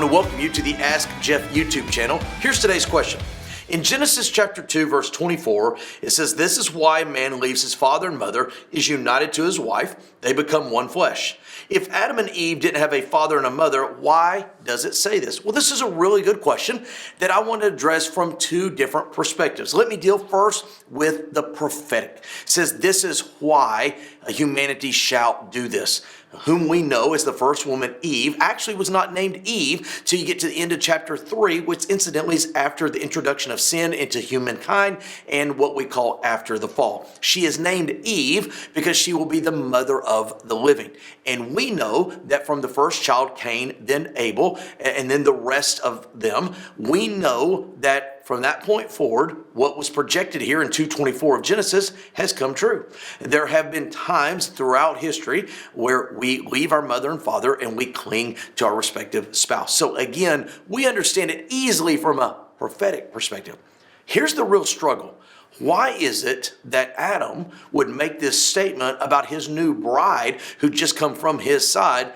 want to welcome you to the Ask Jeff YouTube channel. Here's today's question. In Genesis chapter 2, verse 24, it says, "This is why a man leaves his father and mother, is united to his wife, they become one flesh." If Adam and Eve didn't have a father and a mother, why does it say this? Well, this is a really good question that I want to address from two different perspectives. Let me deal first with the prophetic. It says, "This is why humanity shall do this." Whom we know as the first woman, Eve, actually was not named Eve till you get to the end of chapter 3, which incidentally is after the introduction of sin into humankind and what we call after the fall. She is named Eve because she will be the mother of the living. And we know that from the first child, Cain, then Abel, and then the rest of them, we know that from that point forward, what was projected here in 2:24 of Genesis has come true. There have been times throughout history where we leave our mother and father and we cling to our respective spouse. So again, we understand it easily from a prophetic perspective. Here's the real struggle. Why is it that Adam would make this statement about his new bride who just come from his side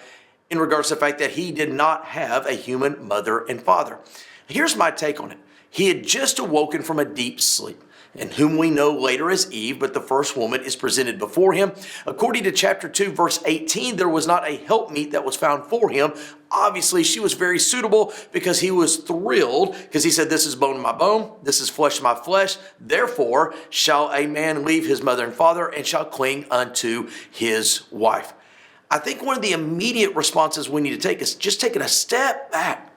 in regards to the fact that he did not have a human mother and father? Here's my take on it. He had just awoken from a deep sleep, and whom we know later as Eve, but the first woman is presented before him. According to chapter 2, verse 18, there was not a helpmeet that was found for him. Obviously, she was very suitable because he was thrilled because he said, "This is bone of my bone, this is flesh of my flesh. Therefore shall a man leave his mother and father and shall cling unto his wife." I think one of the immediate responses we need to take is just taking a step back.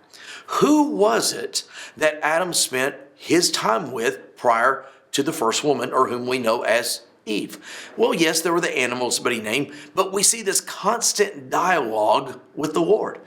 Who was it that Adam spent his time with prior to the first woman, or whom we know as Eve? Well, yes, there were the animals but he named, but we see this constant dialogue with the Lord.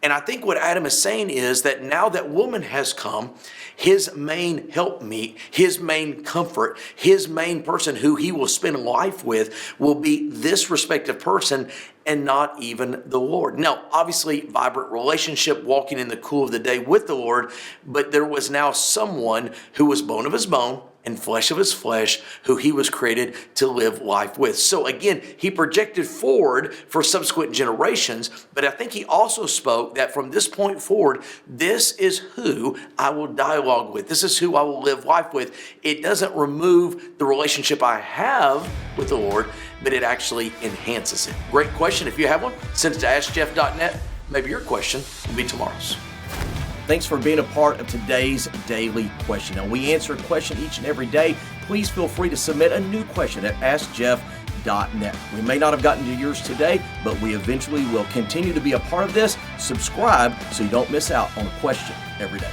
And I think what Adam is saying is that now that woman has come, his main helpmeet, his main comfort, his main person who he will spend life with will be this respective person and not even the Lord. Now, obviously, vibrant relationship, walking in the cool of the day with the Lord, but there was now someone who was bone of his bone and flesh of his flesh, who he was created to live life with. So again, he projected forward for subsequent generations, but I think he also spoke that from this point forward, this is who I will dialogue with. This is who I will live life with. It doesn't remove the relationship I have with the Lord, but it actually enhances it. Great question. If you have one, send it to AskJeff.net. Maybe your question will be tomorrow's. Thanks for being a part of today's daily question. Now, we answer a question each and every day. Please feel free to submit a new question at AskJeff.net. We may not have gotten to yours today, but we eventually will continue to be a part of this. Subscribe so you don't miss out on a question every day.